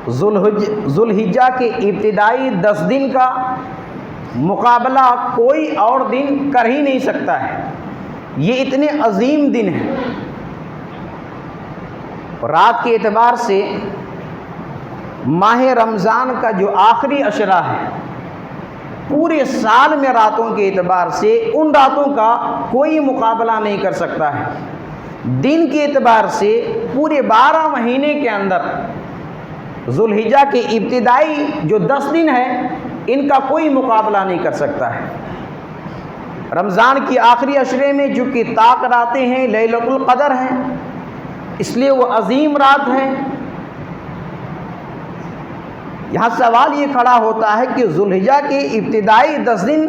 ذوالحجہ کے ابتدائی 10 دن کا مقابلہ کوئی اور دن کر ہی نہیں سکتا ہے. یہ اتنے عظیم دن ہیں. رات کے اعتبار سے ماہ رمضان کا جو آخری عشرہ ہے، پورے سال میں راتوں کے اعتبار سے ان راتوں کا کوئی مقابلہ نہیں کر سکتا ہے. دن کے اعتبار سے پورے 12 مہینے کے اندر ذوالحجہ کے ابتدائی جو 10 دن ہیں ان کا کوئی مقابلہ نہیں کر سکتا ہے. رمضان کی آخری عشرے میں جو کہ طاق راتیں ہیں، لیلۃ القدر ہیں، اس لیے وہ عظیم رات ہے. یہاں سوال یہ کھڑا ہوتا ہے کہ ذوالحجہ کے ابتدائی 10 دن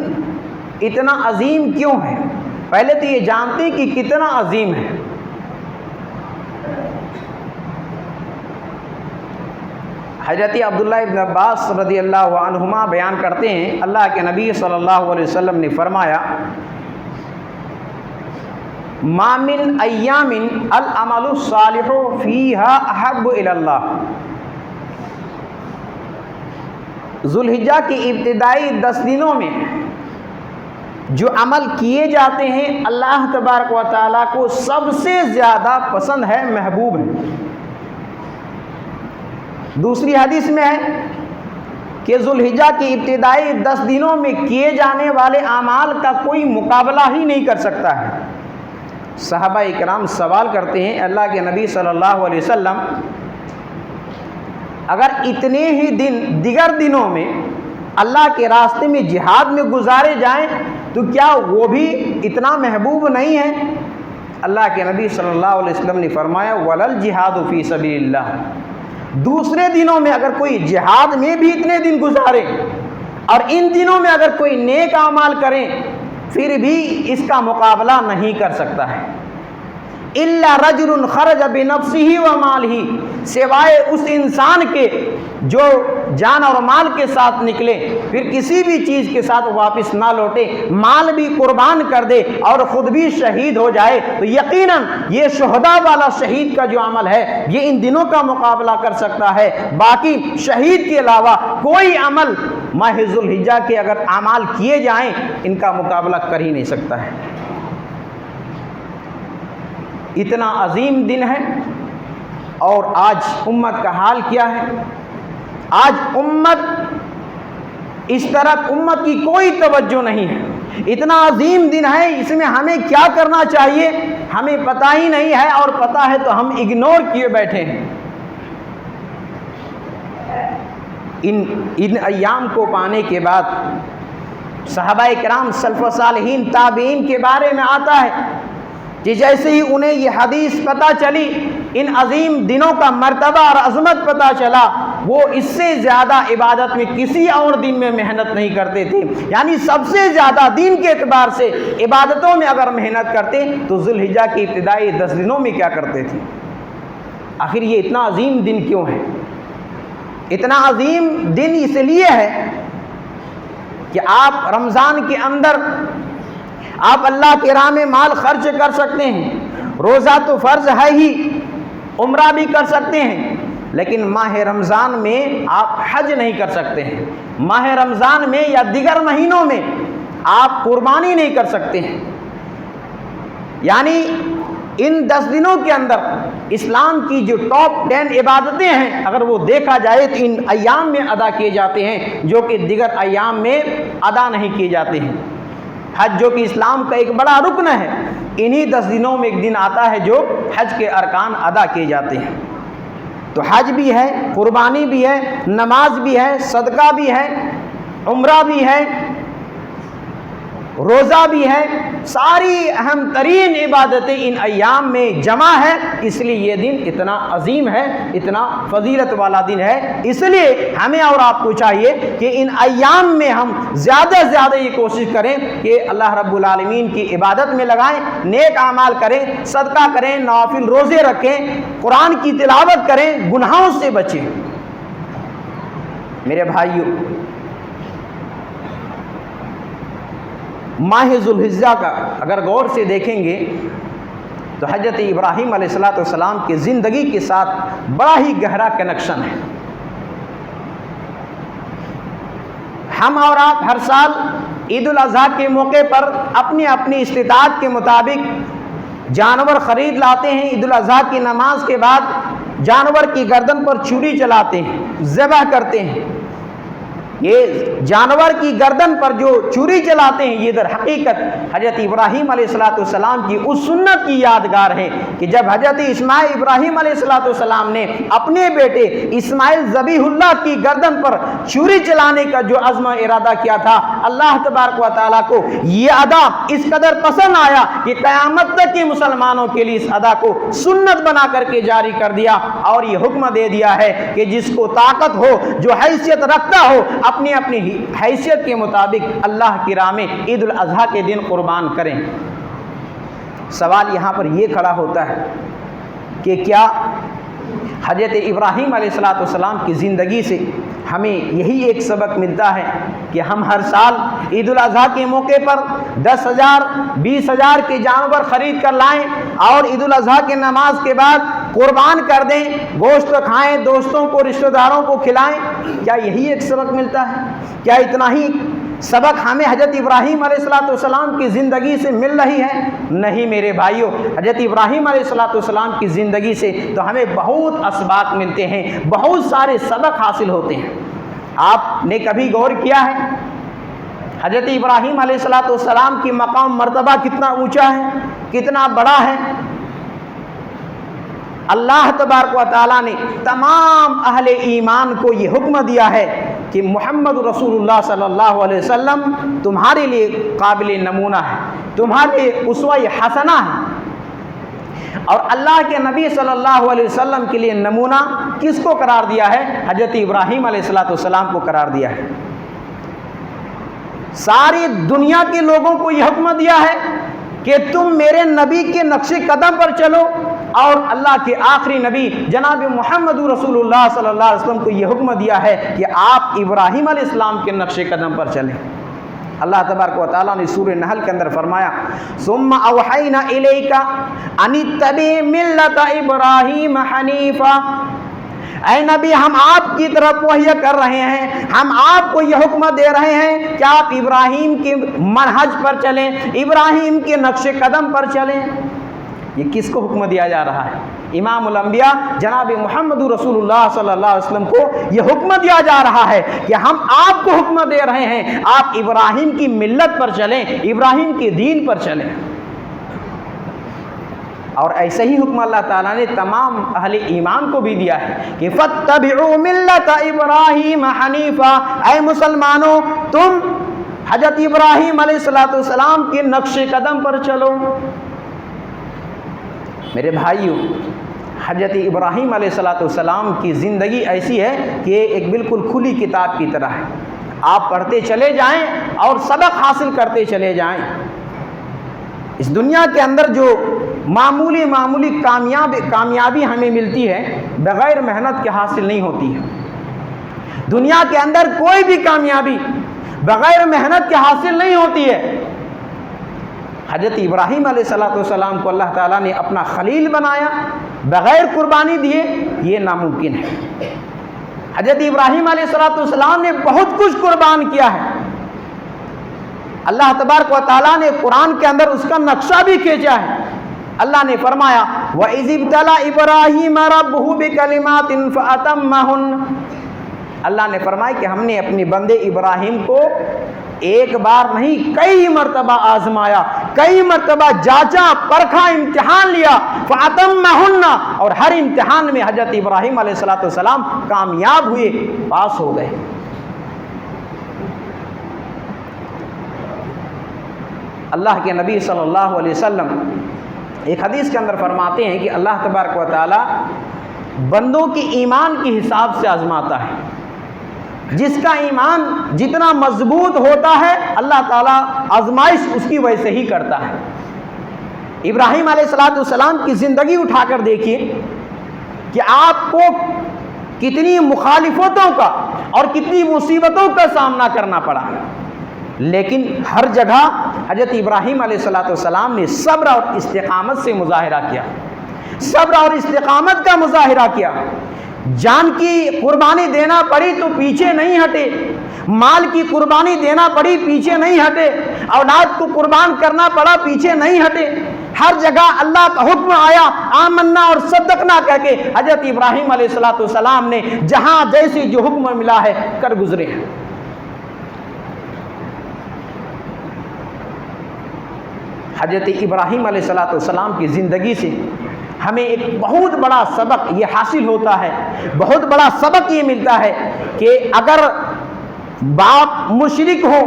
اتنا عظیم کیوں ہے؟ پہلے تو یہ جانتے ہیں کہ کتنا عظیم ہے. حضرت عبداللہ ابن عباس رضی اللہ عنہما بیان کرتے ہیں، اللہ کے نبی صلی اللہ علیہ وسلم نے فرمایا، ما من ایام العمل الصالح فیہا احب الی اللہ. ذوالحجہ کے ابتدائی 10 دنوں میں جو عمل کیے جاتے ہیں اللہ تبارک و تعالیٰ کو سب سے زیادہ پسند ہے، محبوب ہے. دوسری حدیث میں ہے کہ ذوالحجہ کے ابتدائی 10 دنوں میں کیے جانے والے اعمال کا کوئی مقابلہ ہی نہیں کر سکتا ہے. صحابہ اکرام سوال کرتے ہیں، اللہ کے نبی صلی اللہ علیہ وسلم، اگر اتنے ہی دن دیگر دنوں میں اللہ کے راستے میں جہاد میں گزارے جائیں تو کیا وہ بھی اتنا محبوب نہیں ہے؟ اللہ کے نبی صلی اللہ علیہ وسلم نے فرمایا، وَلَلْ جِہَادُ فِي سَبِيلِ اللَّهِ. دوسرے دنوں میں اگر کوئی جہاد میں بھی اتنے دن گزارے اور ان دنوں میں اگر کوئی نیک اعمال کریں پھر بھی اس کا مقابلہ نہیں کر سکتا ہے. الا رجل خرج بنفسه وماله، سوائے اس انسان کے جو جان اور مال کے ساتھ نکلے، پھر کسی بھی چیز کے ساتھ واپس نہ لوٹے، مال بھی قربان کر دے اور خود بھی شہید ہو جائے، تو یقیناً یہ شہداء والا شہید کا جو عمل ہے یہ ان دنوں کا مقابلہ کر سکتا ہے. باقی شہید کے علاوہ کوئی عمل ماہ ذوالحجہ کے اگر اعمال کیے جائیں ان کا مقابلہ کر ہی نہیں سکتا ہے. اتنا عظیم دن ہے. اور آج امت کا حال کیا ہے؟ آج امت اس طرح امت کی کوئی توجہ نہیں ہے. اتنا عظیم دن ہے، اس میں ہمیں کیا کرنا چاہیے ہمیں پتہ ہی نہیں ہے، اور پتہ ہے تو ہم اگنور کیے بیٹھے ہیں. ان ایام کو پانے کے بعد صحابہ کرام سلف و صالحین تابعین کے بارے میں آتا ہے کہ جیسے ہی انہیں یہ حدیث پتہ چلی، ان عظیم دنوں کا مرتبہ اور عظمت پتہ چلا، وہ اس سے زیادہ عبادت میں کسی اور دن میں محنت نہیں کرتے تھے. یعنی سب سے زیادہ دین کے اعتبار سے عبادتوں میں اگر محنت کرتے تو ذوالحجہ کی ابتدائی 10 دنوں میں کیا کرتے تھے. آخر یہ اتنا عظیم دن کیوں ہے؟ اتنا عظیم دن اس لیے ہے کہ آپ رمضان کے اندر آپ اللہ کی راہ میں مال خرچ کر سکتے ہیں، روزہ تو فرض ہے ہی، عمرہ بھی کر سکتے ہیں، لیکن ماہ رمضان میں آپ حج نہیں کر سکتے ہیں. ماہ رمضان میں یا دیگر مہینوں میں آپ قربانی نہیں کر سکتے ہیں. یعنی ان 10 دنوں کے اندر اسلام کی جو ٹاپ 10 عبادتیں ہیں اگر وہ دیکھا جائے تو ان ایام میں ادا کیے جاتے ہیں، جو کہ دیگر ایام میں ادا نہیں کیے جاتے ہیں. حج جو کہ اسلام کا ایک بڑا رکن ہے، انہی 10 دنوں میں ایک دن آتا ہے جو حج کے ارکان ادا کیے جاتے ہیں. تو حج بھی ہے، قربانی بھی ہے، نماز بھی ہے، صدقہ بھی ہے، عمرہ بھی ہے، روزہ بھی ہے. ساری اہم ترین عبادتیں ان ایام میں جمع ہے، اس لیے یہ دن اتنا عظیم ہے، اتنا فضیلت والا دن ہے. اس لیے ہمیں اور آپ کو چاہیے کہ ان ایام میں ہم زیادہ سے زیادہ یہ کوشش کریں کہ اللہ رب العالمین کی عبادت میں لگائیں، نیک اعمال کریں، صدقہ کریں، نوافل روزے رکھیں، قرآن کی تلاوت کریں، گناہوں سے بچیں. میرے بھائیو، ماہ ذوالحجہ کا اگر غور سے دیکھیں گے تو حضرت ابراہیم علیہ السلام کی زندگی کے ساتھ بڑا ہی گہرا کنیکشن ہے. ہم اور آپ ہر سال عید الاضحیٰ کے موقع پر اپنی اپنی استطاعت کے مطابق جانور خرید لاتے ہیں. عید الاضحیٰ کی نماز کے بعد جانور کی گردن پر چھری چلاتے ہیں, ذبح کرتے ہیں. یہ جانور کی گردن پر جو چھری چلاتے ہیں یہ در حقیقت حضرت ابراہیم علیہ السلام کی اس سنت کی یادگار ہے کہ جب حضرت اسماعیل ابراہیم علیہ السلام نے اپنے بیٹے اسماعیل ذبیح اللہ کی گردن پر چھری چلانے کا جو عزم و ارادہ کیا تھا, اللہ تبارک و تعالیٰ کو یہ ادا اس قدر پسند آیا کہ قیامت تک کے مسلمانوں کے لیے اس ادا کو سنت بنا کر کے جاری کر دیا اور یہ حکم دے دیا ہے کہ جس کو طاقت ہو, جو حیثیت رکھتا ہو, اپنی اپنی حیثیت کے مطابق اللہ کی راہ میں عید الاضحیٰ کے دن قربان کریں. سوال یہاں پر یہ کھڑا ہوتا ہے کہ کیا حضرت ابراہیم علیہ السلام کی زندگی سے ہمیں یہی ایک سبق ملتا ہے کہ ہم ہر سال عید الاضحیٰ کے موقع پر 10,000 20,000 کے جانور خرید کر لائیں اور عید الاضحیٰ کے نماز کے بعد قربان کر دیں, گوشت کھائیں, دوستوں کو رشتہ داروں کو کھلائیں؟ کیا یہی ایک سبق ملتا ہے؟ کیا اتنا ہی سبق ہمیں حضرت ابراہیم علیہ السلام کی زندگی سے مل رہی ہے؟ نہیں میرے بھائیوں, حضرت ابراہیم علیہ السلام کی زندگی سے تو ہمیں بہت اسباق ملتے ہیں, بہت سارے سبق حاصل ہوتے ہیں. آپ نے کبھی غور کیا ہے حضرت ابراہیم علیہ السلام کی مقام مرتبہ کتنا اونچا ہے, کتنا بڑا ہے؟ اللہ تبارک و تعالیٰ نے تمام اہل ایمان کو یہ حکم دیا ہے کہ محمد رسول اللہ صلی اللہ علیہ وسلم تمہارے لیے قابل نمونہ ہے, تمہارے اسوہ حسنہ ہے. اور اللہ کے نبی صلی اللہ علیہ وسلم کے لیے نمونہ کس کو قرار دیا ہے؟ حضرت ابراہیم علیہ السلام کو قرار دیا ہے. ساری دنیا کے لوگوں کو یہ حکم دیا ہے کہ تم میرے نبی کے نقش قدم پر چلو, اور اللہ کے آخری نبی جناب محمد رسول اللہ صلی اللہ علیہ وسلم کو یہ حکم دیا ہے کہ آپ ابراہیم علیہ السلام کے نقش قدم پر چلیں. اللہ تبارک و تعالیٰ نے سورہ نحل کے اندر فرمایا ثم اوحینا الیک ان اتبع ملت ابراہیم حنیفا. اے نبی, ہم آپ کی طرف وحی کر رہے ہیں, ہم آپ کو یہ حکم دے رہے ہیں کہ آپ ابراہیم کے منہج پر چلیں, ابراہیم کے نقش قدم پر چلیں. یہ کس کو حکم دیا جا رہا ہے؟ امام الانبیاء جناب محمد رسول اللہ صلی اللہ علیہ وسلم کو یہ حکم دیا جا رہا ہے کہ ہم آپ کو حکم دے رہے ہیں آپ ابراہیم کی ملت پر چلیں, ابراہیم کے دین پر چلیں. اور ایسے ہی حکم اللہ تعالیٰ نے تمام اہل ایمان کو بھی دیا ہے کہ فَاتَّبِعُوا مِلَّةَ إِبْرَاهِيمَ حَنِيفًا. اے مسلمانوں, تم حضرت ابراہیم علیہ السلام کے نقش قدم پر چلو. میرے بھائیوں, حضرت ابراہیم علیہ السلام کی زندگی ایسی ہے کہ ایک بالکل کھلی کتاب کی طرح ہے. آپ پڑھتے چلے جائیں اور سبق حاصل کرتے چلے جائیں. اس دنیا کے اندر جو معمولی کامیابی ہمیں ملتی ہے بغیر محنت کے حاصل نہیں ہوتی ہے. دنیا کے اندر کوئی بھی کامیابی بغیر محنت کے حاصل نہیں ہوتی ہے. حضرت ابراہیم علیہ السلام کو اللہ تعالیٰ نے اپنا خلیل بنایا, بغیر قربانی دیے یہ ناممکن ہے. حضرت ابراہیم علیہ السلام نے بہت کچھ قربان کیا ہے. اللہ تبارک و تعالیٰ نے قرآن کے اندر اس کا نقشہ بھی کھینچا ہے. اللہ نے فرمایا وَإِذِ ابْتَلَى إِبْرَاهِيمَ رَبُّهُ بِكَلِمَاتٍ فَأَتَمَّهُنَّ. اللہ نے فرمایا کہ ہم نے اپنے بندے ابراہیم کو ایک بار نہیں کئی مرتبہ آزمایا, کئی مرتبہ جانچا, پرکھا, امتحان لیا. فَأَتَمَّهُنَّ. اور ہر امتحان میں حضرت ابراہیم علیہ السلام کامیاب ہوئے, پاس ہو گئے. اللہ کے نبی صلی اللہ علیہ وسلم ایک حدیث کے اندر فرماتے ہیں کہ اللہ تبارک و تعالیٰ بندوں کی ایمان کے حساب سے آزماتا ہے. جس کا ایمان جتنا مضبوط ہوتا ہے اللہ تعالیٰ آزمائش اس کی وجہ سے ہی کرتا ہے. ابراہیم علیہ السلام کی زندگی اٹھا کر دیکھیے کہ آپ کو کتنی مخالفتوں کا اور کتنی مصیبتوں کا سامنا کرنا پڑا, لیکن ہر جگہ حضرت ابراہیم علیہ السلام نے صبر اور استقامت سے مظاہرہ کیا, صبر اور استقامت کا مظاہرہ کیا. جان کی قربانی دینا پڑی تو پیچھے نہیں ہٹے, مال کی قربانی دینا پڑی پیچھے نہیں ہٹے، اولاد کو قربان کرنا پڑا پیچھے نہیں ہٹے، ہر جگہ اللہ کا حکم آیا آمنا اور صدقنا کہہ کے حضرت ابراہیم علیہ السلام نے جہاں جیسی جو حکم ملا ہے کر گزرے ہیں۔ حضرت ابراہیم علیہ السلام کی زندگی سے ہمیں ایک بہت بڑا سبق یہ حاصل ہوتا ہے، بہت بڑا سبق یہ ملتا ہے کہ اگر باپ مشرک ہو،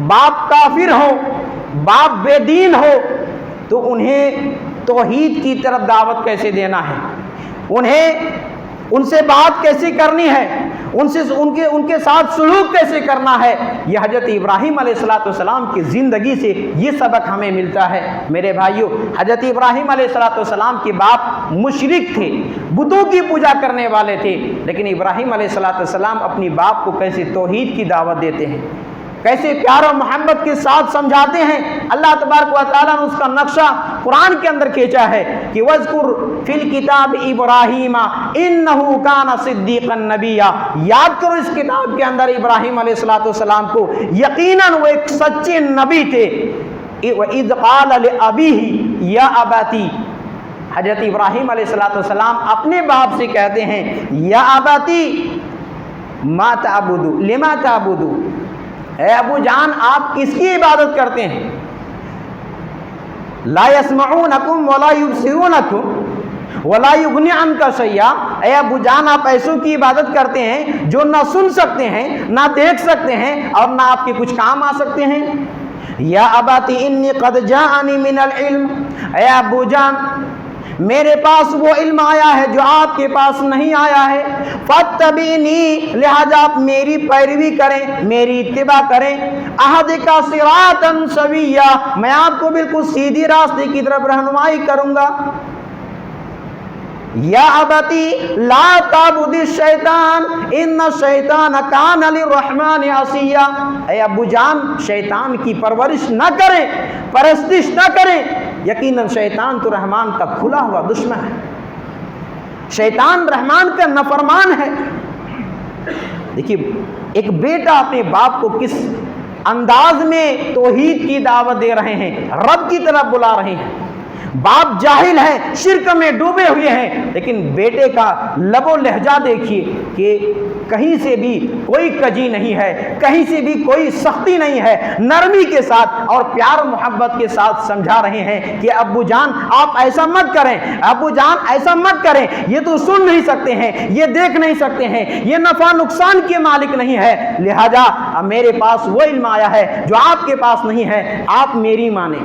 باپ کافر ہو، باپ بے دین ہو تو انہیں توحید کی طرف دعوت کیسے دینا ہے، انہیں ان سے بات کیسے کرنی ہے، ان کے ساتھ سلوک کیسے کرنا ہے، یہ حضرت ابراہیم علیہ السلام کی زندگی سے یہ سبق ہمیں ملتا ہے۔ میرے بھائیوں، حضرت ابراہیم علیہ السلام کے باپ مشرک تھے، بتوں کی پوجا کرنے والے تھے، لیکن ابراہیم علیہ السلام اپنی باپ کو کیسے توحید کی دعوت دیتے ہیں، کیسے پیار و محبت کے ساتھ سمجھاتے ہیں۔ اللہ تبارک و تعالیٰ نے اس کا نقشہ قرآن کے اندر کھینچا ہے کہ وَاذْكُرْ فِي الْكِتَابِ إِبْرَاهِيمَ إِنَّهُ كَانَ صِدِّيقًا نَبِيًّا، یاد کرو اس کتاب کے اندر ابراہیم علیہ السلام کو، یقیناً وہ ایک سچے نبی تھے۔ وَإِذْ قَالَ لِأَبِيهِ يَا أَبَتِي، حضرت ابراہیم علیہ السلام اپنے باپ سے کہتے ہیں یا اباتی ما تعبد لما تعبد، اے ابو جان آپ کس کی عبادت کرتے ہیں؟ لا يسمعونکم ولا یبصرونکم ولا یغنی عنک شیئا، اے ابو جان آپ ایسوں کی عبادت کرتے ہیں جو نہ سن سکتے ہیں، نہ دیکھ سکتے ہیں اور نہ آپ کے کچھ کام آ سکتے ہیں۔ یا اباتی انی قد جاءنی من العلم، اے ابو جان میرے پاس وہ علم آیا ہے جو آپ کے پاس نہیں آیا ہے، فاتبعنی، لہذا آپ میری پیروی کریں، میری اتباع کریں، اہدک صراطا سویا، میں آپ کو بالکل سیدھی راستے کی طرف رہنمائی کروں گا۔ یا ابتی لا تعبد الشیطان ان الشیطان کان للرحمن عصیا، اے ابو جان شیطان کی پرورش نہ کریں، پرستش نہ کریں، یقیناً شیطان تو رحمان کا کھلا ہوا دشمن ہے، شیطان رحمان کا نافرمان ہے۔ دیکھیے ایک بیٹا اپنے باپ کو کس انداز میں توحید کی دعوت دے رہے ہیں، رب کی طرف بلا رہے ہیں۔ باپ جاہل ہے، شرک میں ڈوبے ہوئے ہیں، لیکن بیٹے کا لب و لہجہ دیکھیے کہ کہیں سے بھی کوئی کجی نہیں ہے، کہیں سے بھی کوئی سختی نہیں ہے، نرمی کے ساتھ اور پیار و محبت کے ساتھ سمجھا رہے ہیں کہ ابو جان آپ ایسا مت کریں، ابو جان ایسا مت کریں، یہ تو سن نہیں سکتے ہیں، یہ دیکھ نہیں سکتے ہیں، یہ نفع نقصان کے مالک نہیں ہے، لہذا میرے پاس وہ علم آیا ہے جو آپ کے پاس نہیں ہے، آپ میری مانیں۔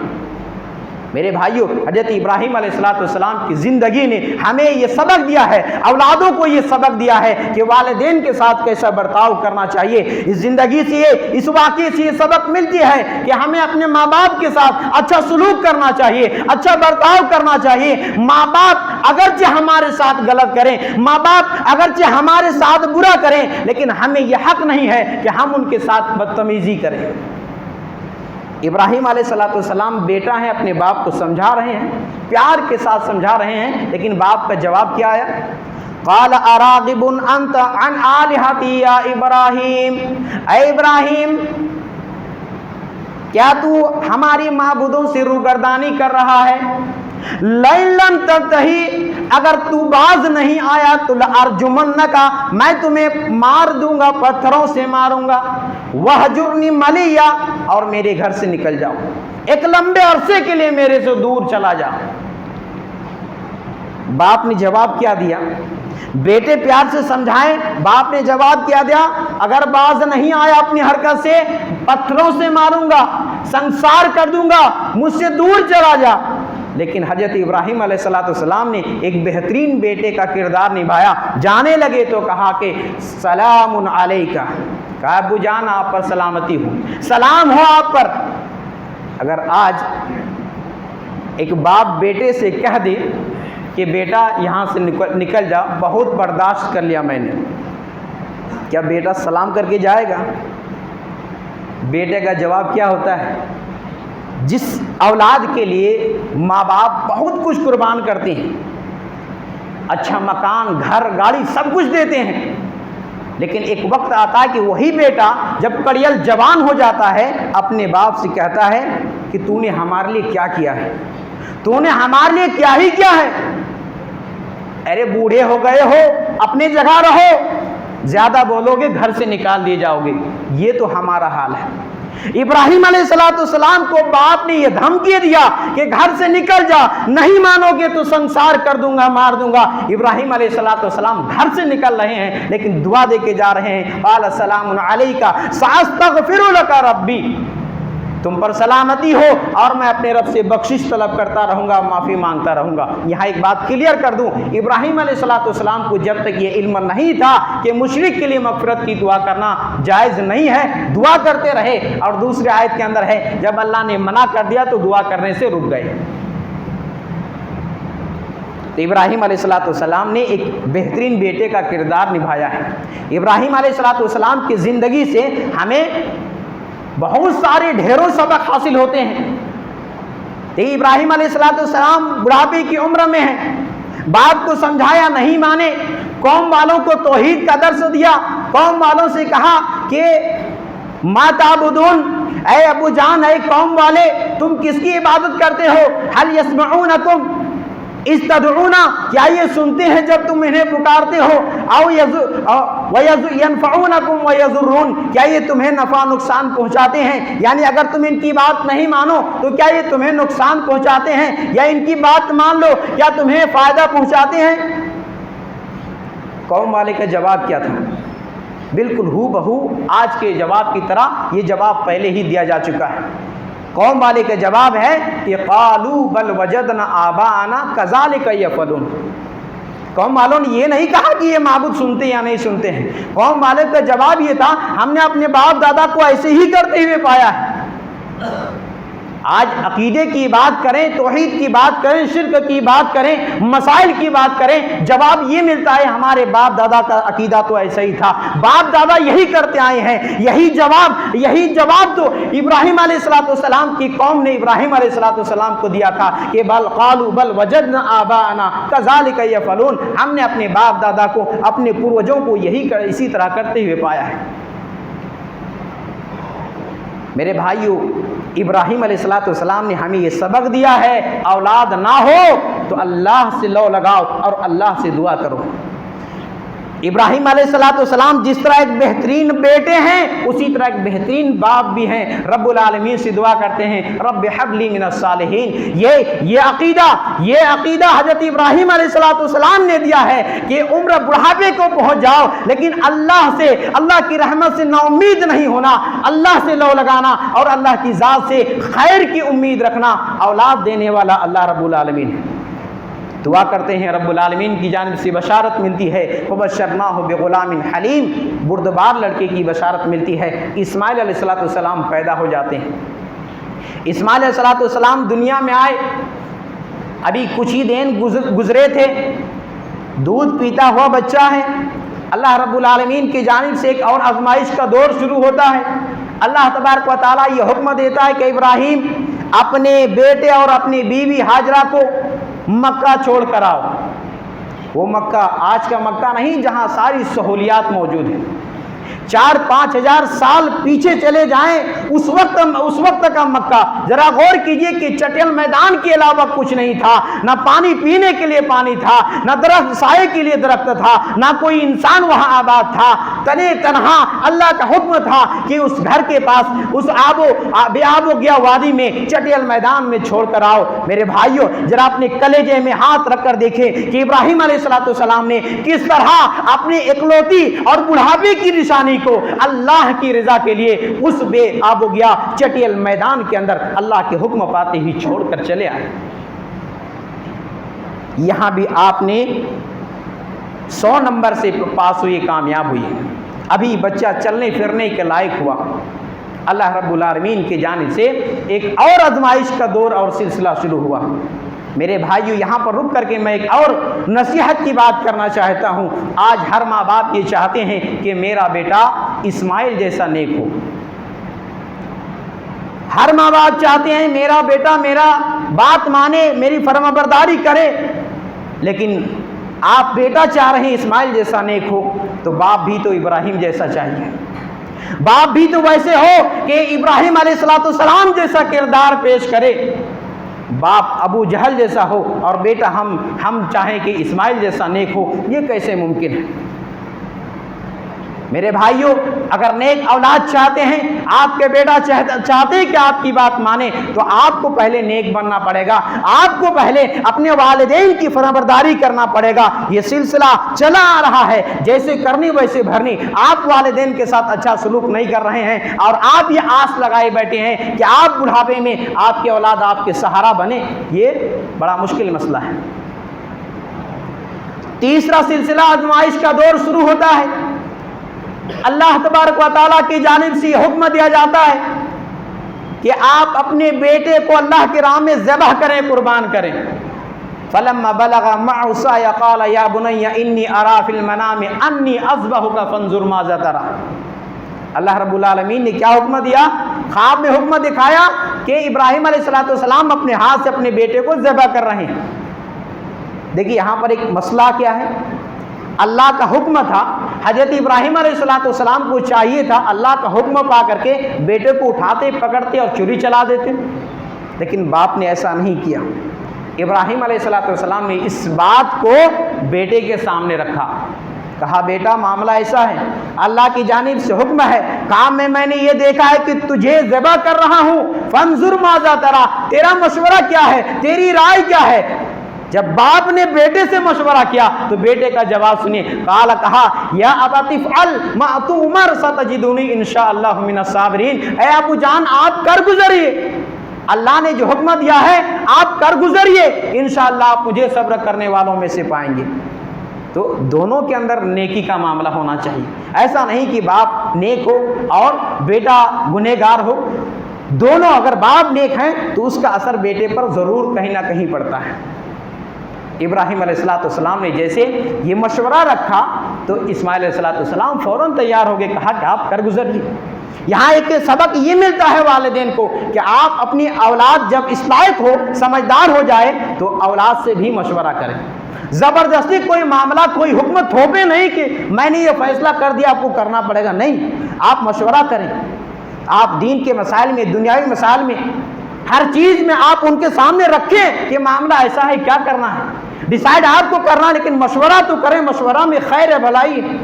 میرے بھائیوں، حضرت ابراہیم علیہ السلام کی زندگی نے ہمیں یہ سبق دیا ہے، اولادوں کو یہ سبق دیا ہے کہ والدین کے ساتھ کیسا برتاؤ کرنا چاہیے۔ اس زندگی سے اس واقعے سے یہ سبق ملتی ہے کہ ہمیں اپنے ماں باپ کے ساتھ اچھا سلوک کرنا چاہیے، اچھا برتاؤ کرنا چاہیے۔ ماں باپ اگرچہ ہمارے ساتھ غلط کریں، ماں باپ اگرچہ ہمارے ساتھ برا کریں، لیکن ہمیں یہ حق نہیں ہے کہ ہم ان کے ساتھ بدتمیزی کریں۔ ابراہیم علیہ السلام بیٹا ہیں، اپنے باپ کو سمجھا رہے ہیں، پیار کے ساتھ سمجھا رہے ہیں، لیکن باپ کا جواب کیا آیا؟ قال اراغب انت عن آلہتی یا ابراہیم، اے ابراہیم کیا تو ہماری معبودوں سے روگردانی کر رہا ہے؟ لئن لم تنتہی، اگر تو باز نہیں آیا تو لارجمنک، میں تمہیں مار دوں گا، پتھروں سے ماروں گا، وہجرنی ملیا، اور میرے گھر سے نکل جاؤ، ایک لمبے عرصے کے لیے میرے سے دور چلا جا۔ باپ نے جواب کیا دیا؟ بیٹے پیار سے سمجھائیں، باپ نے جواب کیا دیا؟ اگر باز نہیں آیا اپنی حرکت سے پتھروں سے ماروں گا، سنسار کر دوں گا، مجھ سے دور چلا جا۔ لیکن حضرت ابراہیم علیہ السلام نے ایک بہترین بیٹے کا کردار نبھایا، جانے لگے تو کہا کہ سلام علیکہ، کہا ابو جان آپ پر سلامتی ہو، سلام ہو آپ پر۔ اگر آج ایک باپ بیٹے سے کہہ دے کہ بیٹا یہاں سے نکل جا، بہت برداشت کر لیا میں نے، کیا بیٹا سلام کر کے جائے گا؟ بیٹے کا جواب کیا ہوتا ہے؟ جس اولاد کے لیے ماں باپ بہت کچھ قربان کرتے ہیں، اچھا مکان، گھر، گاڑی، سب کچھ دیتے ہیں، لیکن ایک وقت آتا ہے کہ وہی بیٹا جب کڑیل جوان ہو جاتا ہے اپنے باپ سے کہتا ہے کہ تو نے ہمارے لیے کیا کیا ہے، تو نے ہمارے لیے کیا ہی کیا ہے، ارے بوڑھے ہو گئے ہو، اپنی جگہ رہو، زیادہ بولو گے گھر سے نکال دیے جاؤ گے۔ یہ تو ہمارا حال ہے۔ ابراہیم علیہ السلام کو باپ نے یہ دھمکی دیا کہ گھر سے نکل جا، نہیں مانو گے تو سنسار کر دوں گا، مار دوں گا۔ ابراہیم علیہ السلام گھر سے نکل رہے ہیں لیکن دعا دے کے جا رہے ہیں، قال السلام علیک ساستغفر لک ربی، تم پر سلامتی ہو اور میں اپنے رب سے بخشش طلب کرتا رہوں گا، معافی مانگتا رہوں گا۔ یہاں ایک بات کلیئر کر دوں، ابراہیم علیہ السلام کو جب تک یہ علم نہیں تھا کہ مشرک کے لیے مغفرت کی دعا کرنا جائز نہیں ہے، دعا کرتے رہے۔ اور دوسرے آیت کے اندر ہے جب اللہ نے منع کر دیا تو دعا کرنے سے رک گئے۔ تو ابراہیم علیہ السلام نے ایک بہترین بیٹے کا کردار نبھایا ہے۔ ابراہیم علیہ السلام کی زندگی سے ہمیں بہت سارے ڈھیروں سبق حاصل ہوتے ہیں۔ ابراہیم علیہ السلام بڑھاپے کی عمر میں ہیں، باپ کو سمجھایا نہیں مانے، قوم والوں کو توحید کا درس دیا، قوم والوں سے کہا کہ ما تعبدون، اے ابو جان، اے قوم والے، تم کس کی عبادت کرتے ہو؟ هل يسمعونکم اذ تدعون، کیا یہ سنتے ہیں جب تم انہیں پکارتے ہو؟ او ينفعونکم ويضرون، کیا یہ تمہیں نفع نقصان پہنچاتے ہیں؟ یعنی اگر تم ان کی بات نہیں مانو تو کیا یہ تمہیں نقصان پہنچاتے ہیں، یا ان کی بات مان لو کیا تمہیں فائدہ پہنچاتے ہیں؟ قوم والے کا جواب کیا تھا؟ بالکل ہو بہو آج کے جواب کی طرح یہ جواب پہلے ہی دیا جا چکا ہے۔ قوم والے کا جواب ہے کہ قالوا بل وجدنا آباءنا كذلك يفعلون۔ قوم والوں نے یہ نہیں کہا کہ یہ معبود سنتے یا نہیں سنتے ہیں، قوم والے کا جواب یہ تھا ہم نے اپنے باپ دادا کو ایسے ہی کرتے ہوئے پایا ہے۔ آج عقیدے کی بات کریں، توحید کی بات کریں، شرک کی بات کریں، مسائل کی بات کریں، جواب یہ ملتا ہے ہمارے باپ دادا کا عقیدہ تو ایسا ہی تھا، باپ دادا یہی کرتے آئے ہیں۔ یہی جواب تو ابراہیم علیہ السلام کی قوم نے ابراہیم علیہ السلام کو دیا تھا کہ بل قالوا بل وجدنا آباءنا كذلك يفعلون، ہم نے اپنے باپ دادا کو، اپنے پروجوں کو اسی طرح کرتے ہوئے پایا ہے۔ میرے بھائیو، ابراہیم علیہ السلام نے ہمیں یہ سبق دیا ہے، اولاد نہ ہو تو اللہ سے لو لگاؤ اور اللہ سے دعا کرو۔ ابراہیم علیہ السلام جس طرح ایک بہترین بیٹے ہیں اسی طرح ایک بہترین باپ بھی ہیں۔ رب العالمین سے دعا کرتے ہیں رب حب لی من الصالحین۔ یہ عقیدہ حضرت ابراہیم علیہ السلام نے دیا ہے کہ عمر بڑھاپے کو پہنچ جاؤ لیکن اللہ کی رحمت سے نا امید نہیں ہونا، اللہ سے لو لگانا اور اللہ کی ذات سے خیر کی امید رکھنا۔ اولاد دینے والا اللہ رب العالمین ہے۔ دعا کرتے ہیں رب العالمین کی جانب سے بشارت ملتی ہے، فبشرناہ بغلام حلیم، بردبار لڑکے کی بشارت ملتی ہے۔ اسماعیل علیہ السلام پیدا ہو جاتے ہیں۔ اسماعیل علیہ السلام دنیا میں آئے، ابھی کچھ ہی دن گزرے تھے، دودھ پیتا ہوا بچہ ہے۔ اللہ رب العالمین کی جانب سے ایک اور آزمائش کا دور شروع ہوتا ہے۔ اللہ تبارک و تعالیٰ یہ حکم دیتا ہے کہ ابراہیم اپنے بیٹے اور اپنی بیوی ہاجرہ کو مکہ چھوڑ کر آؤ۔ وہ مکہ آج کا مکہ نہیں جہاں ساری سہولیات موجود ہیں، 4-5 ہزار سال پیچھے چلے جائیں اس وقت کا مکہ ذرا غور کیجئے کہ چٹیل میدان کے علاوہ کچھ نہیں تھا، نہ پانی پینے کے لیے پانی تھا، نہ درخت سائے کے لیے درخت تھا، نہ کوئی انسان وہاں آباد تھا، تنے تنہا اللہ کا حکم تھا کہ اس گھر کے پاس اس بے آب و گیا وادی میں چٹیل میدان میں چھوڑ کر آؤ۔ میرے بھائیوں ذرا اپنے کلیجے میں ہاتھ رکھ کر دیکھیں کہ ابراہیم علیہ السلام نے کس طرح اپنی اکلوتی اور بڑھاپے کی نشانی کو اللہ کی رضا کے لیے اس بے آب و گیا چٹیل میدان کے اندر اللہ کے حکم پاتے ہی چھوڑ کر چلے آئے۔ یہاں بھی آپ نے 100 نمبر سے پاس ہوئے، کامیاب ہوئی، ابھی بچہ چلنے پھرنے کے لائق ہوا۔ اللہ رب العالمین کی جانب سے ایک اور آزمائش کا دور اور سلسلہ شروع ہوا۔ میرے بھائیو یہاں پر رک کر کے میں ایک اور نصیحت کی بات کرنا چاہتا ہوں۔ آج ہر ماں باپ یہ چاہتے ہیں کہ میرا بیٹا اسماعیل جیسا نیک ہو، ہر ماں باپ چاہتے ہیں میرا بیٹا میرا بات مانے، میری فرمانبرداری کرے، لیکن آپ بیٹا چاہ رہے ہیں اسماعیل جیسا نیک ہو، تو باپ بھی تو ابراہیم جیسا چاہیے، باپ بھی تو ویسے ہو کہ ابراہیم علیہ السلام جیسا کردار پیش کرے۔ باپ ابو جہل جیسا ہو اور بیٹا ہم چاہیں کہ اسماعیل جیسا نیک ہو، یہ کیسے ممکن ہے؟ میرے بھائیوں، اگر نیک اولاد چاہتے ہیں، آپ کے بیٹا چاہتے ہیں کہ آپ کی بات مانے، تو آپ کو پہلے نیک بننا پڑے گا، آپ کو پہلے اپنے والدین کی فرمانبرداری کرنا پڑے گا۔ یہ سلسلہ چلا آ رہا ہے، جیسے کرنی ویسے بھرنی۔ آپ والدین کے ساتھ اچھا سلوک نہیں کر رہے ہیں اور آپ یہ آس لگائے بیٹھے ہیں کہ آپ بڑھاپے میں آپ کے اولاد آپ کے سہارا بنے، یہ بڑا مشکل مسئلہ ہے۔ تیسرا سلسلہ آزمائش کا دور شروع ہوتا ہے۔ اللہ تبارک و تعالیٰ کی جانب سے یہ حکم دیا جاتا ہے کہ آپ اپنے بیٹے کو اللہ کی راہ میں ذبح کریں، قربان کریں۔ فلما بلغ معه السعي قال يا بني اني ارى في المنام اني اذبحك فانظر ماذا ترى۔ اللہ رب العالمین نے کیا حکم دیا؟ خواب میں حکم دکھایا کہ ابراہیم علیہ السلام اپنے ہاتھ سے اپنے بیٹے کو ذبح کر رہے ہیں۔ دیکھیے یہاں پر ایک مسئلہ کیا ہے، اللہ کا حکم تھا، حضرت ابراہیم علیہ السلام کو چاہیے تھا اللہ کا حکم پا کر کے بیٹے کو اٹھاتے، پکڑتے اور چھری چلا دیتے، لیکن باپ نے ایسا نہیں کیا۔ ابراہیم علیہ السلام نے اس بات کو بیٹے کے سامنے رکھا، کہا بیٹا معاملہ ایسا ہے، اللہ کی جانب سے حکم ہے، کام میں نے یہ دیکھا ہے کہ تجھے ذبح کر رہا ہوں، فانظر ماذا ترى، تیرا مشورہ کیا ہے، تیری رائے کیا ہے؟ جب باپ نے بیٹے سے مشورہ کیا تو بیٹے کا جواب سنیے، قال کہا یا ابت افعل ما تؤمر ستجدنی انشاءاللہ من الصابرین، اے ابو جان آپ کر گزریے، اللہ نے جو حکم دیا ہے آپ کر گزریے، انشاءاللہ آپ مجھے صبر کرنے والوں میں سے پائیں گے۔ تو دونوں کے اندر نیکی کا معاملہ ہونا چاہیے، ایسا نہیں کہ باپ نیک ہو اور بیٹا گنہگار ہو۔ دونوں اگر باپ نیک ہیں تو اس کا اثر بیٹے پر ضرور کہیں نہ کہیں پڑتا ہے۔ ابراہیم علیہ السلام نے جیسے یہ مشورہ رکھا تو اسماعیل علیہ السلام فوراً تیار ہو گئے، کہا کہ آپ کر گزریے۔ یہاں ایک سبق یہ ملتا ہے والدین کو کہ آپ اپنی اولاد جب اس لائق ہو، سمجھدار ہو جائے تو اولاد سے بھی مشورہ کریں۔ زبردستی کوئی معاملہ، کوئی حکم تھوپے نہیں کہ میں نے یہ فیصلہ کر دیا آپ کو کرنا پڑے گا، نہیں، آپ مشورہ کریں۔ آپ دین کے مسائل میں، دنیاوی مسائل میں، ہر چیز میں آپ ان کے سامنے رکھیں کہ معاملہ ایسا ہے، کیا کرنا ہے، ڈیسائیڈ آپ کو کرنا، لیکن مشورہ تو کریں، مشورہ میں خیر ہے، بھلائی ہے۔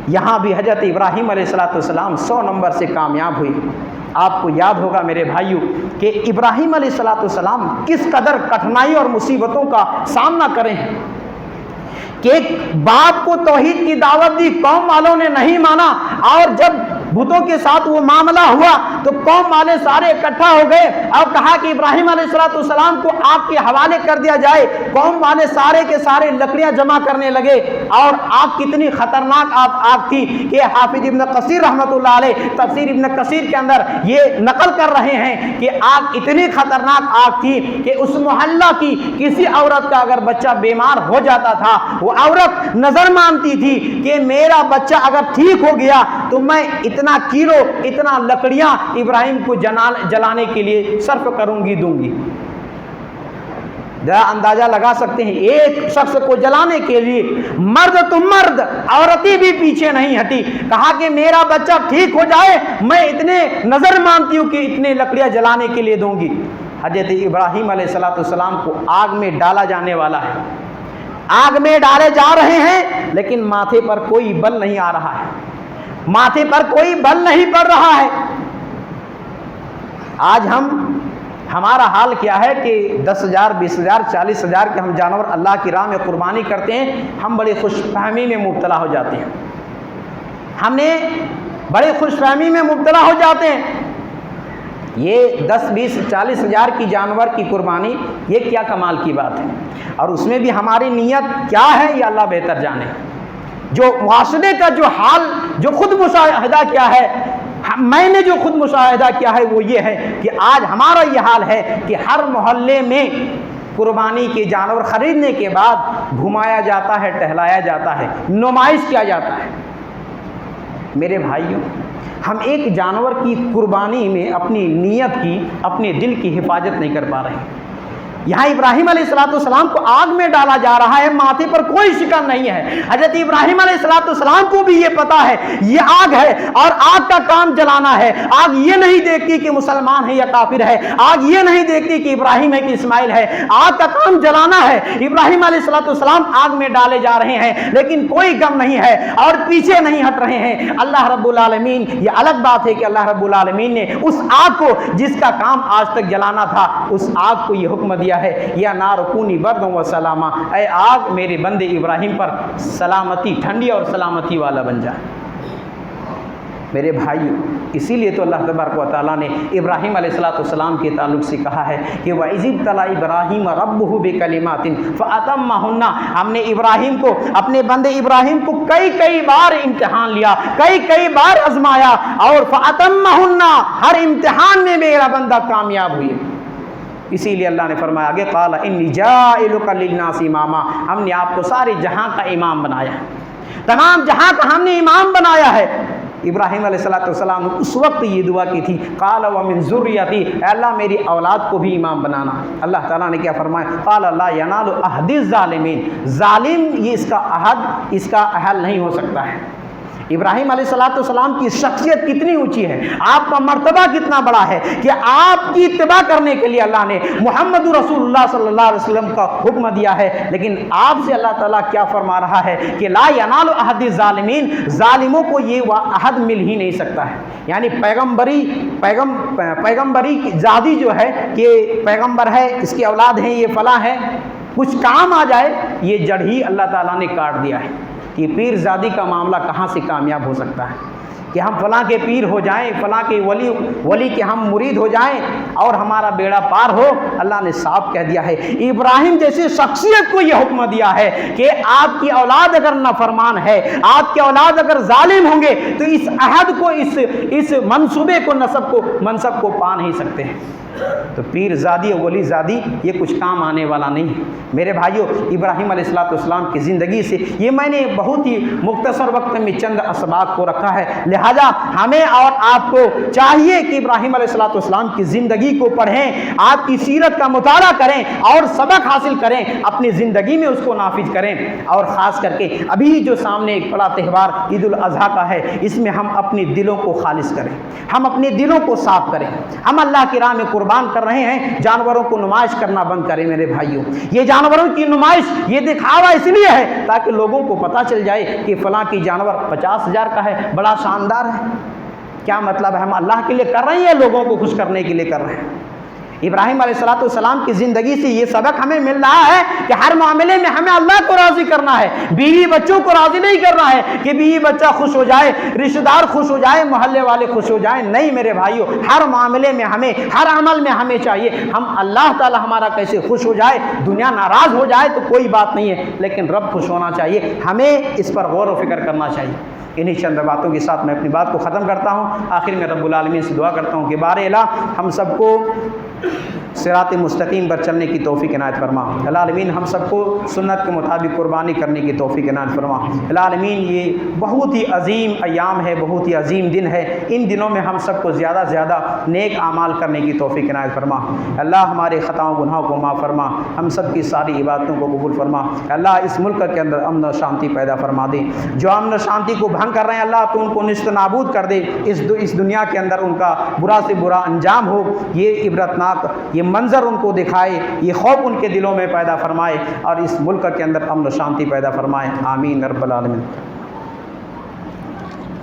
یہاں بھی حضرت ابراہیم علیہ السلام 100 نمبر سے کامیاب ہوئی۔ آپ کو یاد ہوگا میرے بھائیوں کہ ابراہیم علیہ السلام کس قدر کٹھنائی اور مصیبتوں کا سامنا کرے ہیں کہ ایک باپ کو توحید کی دعوت دی، قوم والوں نے نہیں مانا، اور جب بتوں کے ساتھ وہ معاملہ ہوا تو قوم والے سارے اکٹھا ہو گئے اور کہا کہ ابراہیم علیہ السلام کو آگ کے حوالے کر دیا جائے۔ قوم والے سارے کے سارے لکڑیاں جمع کرنے لگے، اور آگ کتنی خطرناک آگ تھی کہ حافظ ابن کثیر رحمۃ اللہ علیہ تفسیر ابن کثیر کے اندر یہ نقل کر رہے ہیں کہ آگ اتنی خطرناک آگ تھی کہ اس محلہ کی کسی عورت کا اگر بچہ بیمار ہو جاتا تھا، وہ عورت نظر مانتی تھی کہ میرا بچہ اگر ٹھیک ہو گیا تو میں اتنا کیلو، اتنا لکڑیاں ابراہیم کو جلانے کے لیے صرف کروں گی، دوں گی۔ ذرا اندازہ لگا سکتے ہیں، ایک شخص کو جلانے کے لیے مرد تو مرد، عورتیں بھی پیچھے نہیں ہٹی، کہا کہ میرا بچہ ٹھیک ہو جائے میں اتنے نظر مانتی ہوں کہ اتنے لکڑیاں جلانے کے لیے دوں گی۔ حضرت ابراہیم علیہ السلام کو آگ میں ڈالا جانے والا ہے، آگ میں ڈالے جا رہے ہیں، لیکن ماتھے پر کوئی بل نہیں آ رہا ہے، ماتھے پر کوئی بل نہیں پڑ رہا ہے۔ آج ہمارا حال کیا ہے کہ 10,000 20,000 40,000 کے ہم جانور اللہ کی راہ میں قربانی کرتے ہیں، ہم بڑے خوش فہمی میں مبتلا ہو جاتے ہیں، ہم نے بڑے خوش فہمی میں مبتلا ہو جاتے ہیں۔ یہ 10 20 40 ہزار کی جانور کی قربانی، یہ کیا کمال کی بات ہے، اور اس میں بھی ہماری نیت کیا ہے یہ اللہ بہتر جانے۔ جو معاشرے کا جو حال جو خود مشاہدہ کیا ہے، میں نے جو خود مشاہدہ کیا ہے وہ یہ ہے کہ آج ہمارا یہ حال ہے کہ ہر محلے میں قربانی کے جانور خریدنے کے بعد گھمایا جاتا ہے، ٹہلایا جاتا ہے، نمائش کیا جاتا ہے۔ میرے بھائیوں، ہم ایک جانور کی قربانی میں اپنی نیت کی، اپنے دل کی حفاظت نہیں کر پا رہے ہیں۔ یہاں ابراہیم علیہ السلام کو آگ میں ڈالا جا رہا ہے، ماتھے پر کوئی شکن نہیں ہے۔ حضرت ابراہیم علیہ السلام کو بھی یہ پتا ہے یہ آگ ہے اور آگ کا کام جلانا ہے۔ آگ یہ نہیں دیکھتی کہ مسلمان ہے یا کافر ہے، آگ یہ نہیں دیکھتی کہ ابراہیم ہے کہ اسماعیل ہے، آگ کا کام جلانا ہے۔ ابراہیم علیہ السلام آگ میں ڈالے جا رہے ہیں لیکن کوئی غم نہیں ہے اور پیچھے نہیں ہٹ رہے ہیں۔ اللہ رب العالمین، یہ الگ بات ہے کہ اللہ رب العالمین نے اس آگ کو جس کا کام آج تک جلانا تھا، اس آگ کو یہ حکم دیا ہے یا نار کونی بردا و سلاما، اے آگ میرے بندے ابراہیم پر سلامتی، ٹھنڈی اور سلامتی والا بن جا۔ میرے بھائیو، اسی لیے تو اللہ تبارک و تعالیٰ نے ابراہیم علیہ السلام کے تعلق سے کہا ہے کہ وَإِذِ ابْتَلَىٰ إِبْرَاهِيمَ رَبُّهُ بِكَلِمَاتٍ فَأَتَمَّهُنَّ، ہم نے ابراہیم کو، اپنے بندے ابراہیم کو کئی بار امتحان لیا، کئی بار آزمایا، اور فَأَتَمَّهُنَّ، ہر امتحان میں میرا بندہ کامیاب ہوئے۔ اسی لیے اللہ نے فرمایا آگے قَالَ إِنِّي جَاعِلُكَ لِلنَّاسِ إِمَامًا، ہم نے آپ کو سارے جہاں کا امام بنایا، تمام جہاں کا ہم نے امام بنایا ہے۔ ابراہیم علیہ السلام نے اس وقت یہ دعا کی تھی قَالَ وَمِن ذُرِّيَّتِي، اے اللہ میری اولاد کو بھی امام بنانا۔ اللہ تعالیٰ نے کیا فرمایا قَالَ لَا يَنَالُ عَهْدِ الظَّالِمِينَ، ظالم یہ اس کا عہد، اس کا اہل نہیں ہو سکتا ہے۔ ابراہیم علیہ السلام کی شخصیت کتنی اونچی ہے، آپ کا مرتبہ کتنا بڑا ہے کہ آپ کی اتباع کرنے کے لیے اللہ نے محمد رسول اللہ صلی اللہ علیہ وسلم کا حکم دیا ہے، لیکن آپ سے اللہ تعالیٰ کیا فرما رہا ہے کہ لا ینال عہد الظالمین، ظالموں کو یہ عہد مل ہی نہیں سکتا ہے۔ یعنی پیغمبری کی ذاتی جو ہے کہ پیغمبر ہے، اس کی اولاد ہیں، یہ فلاں ہے، کچھ کام آ جائے، یہ جڑ ہی اللہ تعالیٰ نے کاٹ دیا ہے کہ پیر زادی کا معاملہ کہاں سے کامیاب ہو سکتا ہے کہ ہم فلاں کے پیر ہو جائیں، فلاں کے ولی کے ہم مرید ہو جائیں اور ہمارا بیڑا پار ہو۔ اللہ نے صاف کہہ دیا ہے، ابراہیم جیسی شخصیت کو یہ حکم دیا ہے کہ آپ کی اولاد اگر نافرمان ہے، آپ کی اولاد اگر ظالم ہوں گے تو اس عہد کو، اس منصوبے کو، منصب کو پا نہیں سکتے ہیں۔ تو پیر زادی اور ولی زادی یہ کچھ کام آنے والا نہیں ہے۔ میرے بھائیوں، ابراہیم علیہ السلام کی زندگی سے یہ میں نے بہت ہی مختصر وقت میں چند اسباق کو رکھا ہے، لہذا ہمیں اور آپ کو چاہیے کہ ابراہیم علیہ السلام کی زندگی کو پڑھیں، آپ کی سیرت کا مطالعہ کریں اور سبق حاصل کریں، اپنی زندگی میں اس کو نافذ کریں، اور خاص کر کے ابھی جو سامنے ایک بڑا تہوار عید الاضحیٰ کا ہے، اس میں ہم اپنے دلوں کو خالص کریں، ہم اپنے دلوں کو صاف کریں۔ ہم اللہ کی راہ میں قربان کر رہے ہیں، جانوروں کو نمائش کرنا بند کریں میرے بھائیوں۔ یہ جانوروں کی نمائش، یہ دکھاوا اس لیے ہے تاکہ لوگوں کو پتہ چل جائے کہ فلاں کی جانور 50,000 کا ہے، بڑا شاندار ہے۔ کیا مطلب ہے؟ ہم اللہ کے لیے کر رہے ہیں یا لوگوں کو خوش کرنے کے لیے کر رہے ہیں؟ ابراہیم علیہ السلام کی زندگی سے یہ سبق ہمیں مل رہا ہے کہ ہر معاملے میں ہمیں اللہ کو راضی کرنا ہے، بیوی بچوں کو راضی نہیں کرنا ہے کہ بیوی بچہ خوش ہو جائے، رشتہ دار خوش ہو جائے، محلے والے خوش ہو جائیں۔ نہیں میرے بھائیوں، ہر معاملے میں ہمیں، ہر عمل میں ہمیں چاہیے ہم اللہ تعالی ہمارا کیسے خوش ہو جائے، دنیا ناراض ہو جائے تو کوئی بات نہیں ہے، لیکن رب خوش ہونا چاہیے، ہمیں اس پر غور و فکر کرنا چاہیے۔ انہی چند باتوں کے ساتھ میں اپنی بات کو ختم کرتا ہوں۔ آخر میں رب العالمین سے دعا کرتا ہوں کہ بار الہ ہم سب کو صراط مستقیم پر چلنے کی توفیق عنایت فرما۔ العالمین ہم سب کو سنت کے مطابق قربانی کرنے کی توفیق عنایت فرما۔ العالمین یہ بہت ہی عظیم ایام ہے، بہت ہی عظیم دن ہے، ان دنوں میں ہم سب کو زیادہ سے زیادہ نیک اعمال کرنے کی توفیق عنایت فرما۔ اللہ ہمارے خطاؤں گناہوں کو معاف فرما، ہم سب کی ساری عبادتوں کو قبول فرما۔ اللہ اس ملک کے اندر امن و شانتی پیدا فرما دے، جو امن و شانتی کو بھنگ کر رہے ہیں اللہ تو ان کو نیست نابود کر دے، اس دنیا کے اندر ان کا برا سے برا انجام ہو، یہ عبرتناک یہ منظر ان کو دکھائے، یہ خوف ان کے دلوں میں پیدا فرمائے، اور اس ملک کے اندر امن و شانتی پیدا فرمائے۔ آمین رب العالمین۔